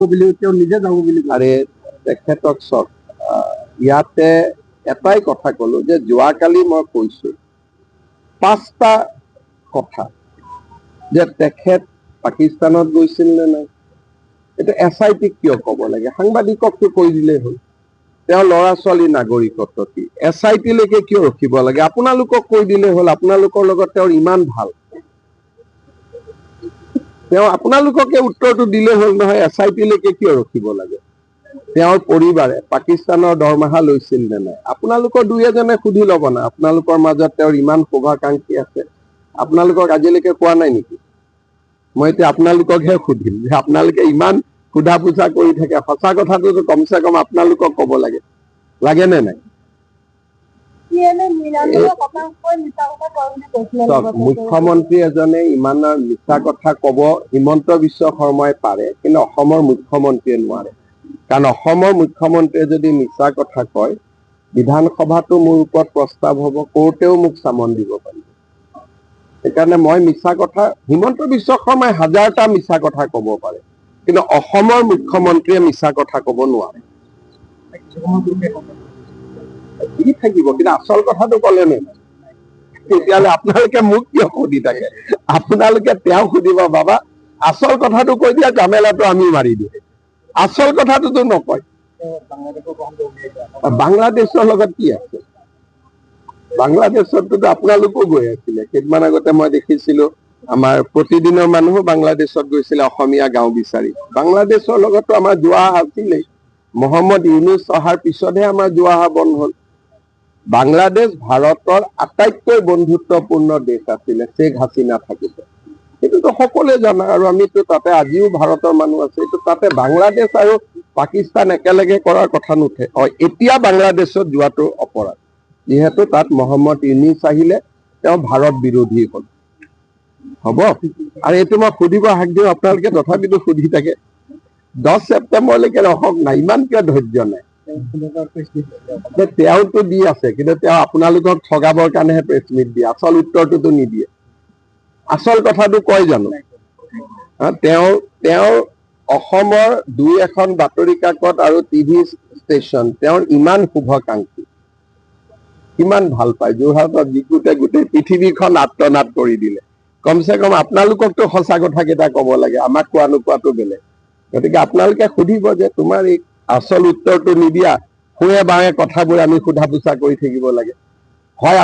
নিজে যাব বুলি আৰে তেখেতক চাওক, ইয়াতে এটাই কথা কলো যে যোৱাকালি মই কৈছো 5টা কথা যে তেখেত পাকিস্তানত গৈছিল নে নাই। এইটো SIT কিয় কব লাগে? সাংবাদিককতো কৈ দিলেই হ'ল। তেওঁ ল'ৰা ছোৱালী নাগৰিকত্ব কি SIT লৈকে কিয় ৰখিব লাগে? আপোনালোকক কৈ দিলেই হ'ল। আপোনালোকৰ লগত তেওঁৰ ইমান ভাল, তেওঁ আপোনালোককে উত্তৰটো দিলেই হ'ল নহয়। SIT লৈকে কিয় ৰখিব লাগে? তেওঁৰ পৰিবাৰে পাকিস্তানৰ দৰমহা লৈছিল নে নাই? আপোনালোকৰ দুই এজনে সুধি ল'ব না। আপোনালোকৰ মাজত তেওঁৰ ইমান শুভাকাংক্ষী আছে, আপোনালোকক আজিলৈকে কোৱা নাই নেকি? মই এতিয়া আপোনালোককহে সুধিম যে আপোনালোকে ইমান সোধা পোছা কৰি থাকে, সঁচা কথাটোতো কমচে কম আপোনালোকক ক'ব লাগে, লাগে নে নাই? মুখ্যমন্ত্ৰী এজনে ইমান মিছা কথা কব হিমন্ত বিশ্ব শৰ্মাই পাৰে, কিন্তু অসমৰ মুখ্যমন্ত্ৰীয়ে নোৱাৰে। কাৰণ অসমৰ মুখ্যমন্ত্ৰীয়ে যদি মিছা কথা কয়, বিধানসভাতো মোৰ ওপৰত প্ৰস্তাৱ হ'ব, কোৰ্টেও মোক চামন দিব পাৰিব। সেইকাৰণে মই মিছা কথা, হিমন্ত বিশ্ব শৰ্মাই 1000টা মিছা কথা কব পাৰে, কিন্তু অসমৰ মুখ্যমন্ত্ৰীয়ে মিছা কথা কব নোৱাৰে। কি থাকিব, কিন্তু আচল কথাটো কলে নে? তেতিয়াহ'লে আপোনালোকে মোক কিয় সুধি থাকে? আপোনালোকে তেওঁ সুধিব, বাবা আচল কথাটো কৈ দিয়া, জামেলাটো আমি মাৰি দিওঁ। আচল কথাটোতো নকয়। বাংলাদেশৰ লগত কি আছে? বাংলাদেশতো আপোনালোকো গৈ আছিলে। কেইদিনমান আগতে মই দেখিছিলো আমাৰ প্ৰতিদিনৰ মানুহো বাংলাদেশত গৈছিলে অসমীয়া গাঁও বিচাৰি। বাংলাদেশৰ লগতো আমাৰ যোৱা আছিলেই। মহম্মদ ইউনুছ অহাৰ পিছতহে আমাৰ যোৱা বন্ধ হ'ল। বাংলাদেশ ভাৰতৰ আটাইতকৈ বন্ধুত্বপূৰ্ণ দেশ আছিলে শেখ হাছিনা থাকোতে। এইটোতো সকলোৱে জানা, আৰু আমিতো তাতে আজিও ভাৰতৰ মানুহ আছে। এইটো তাতে বাংলাদেশ আৰু পাকিস্তান একেলগে কৰাৰ কথা নুঠে। এতিয়া বাংলাদেশত যোৱাটো অপৰাধ, যিহেতু তাত মহম্মদ ইউনুছ আহিলে, তেওঁ ভাৰত বিৰোধী হ'ল। হ'ব, আৰু এইটো মই সুধিব হাক দিওঁ, আপোনালোকে তথাপিতো সুধি থাকে। 10 ছেপ্টেম্বৰলৈকে ৰখক না, ইমান কিয় ধৈৰ্য নাই? তেওঁতো দি আছে, কিন্তু তেওঁ আপোনালোকক ঠগাবৰ কাৰণেহে প্ৰেছ মিট দিয়ে, আচল উত্তৰটোতো নিদিয়ে। আচল কথাটো কয় জানো? তেওঁ অসমৰ 2-এখন বাতৰি কাকত আৰু টিভি ষ্টেচন তেওঁৰ ইমান শুভাকাংক্ষী, কিমান ভাল পায়। যোৰহাটত জিকোতে গোটেই পৃথিৱীখন আত্মনাদ কৰি দিলে। কমচে কম আপোনালোককতো সঁচা কথা কেইটা কব লাগে, আমাক কোৱা নোকোৱাটো বেলেগ। গতিকে আপোনালোকে সুধিব যে তোমাৰ এই আচল উত্তৰটো নিদিয়া, শুৱে বাৱে কথাবোৰ আমি সোধা পোছা কৰি থাকিব লাগে। হয়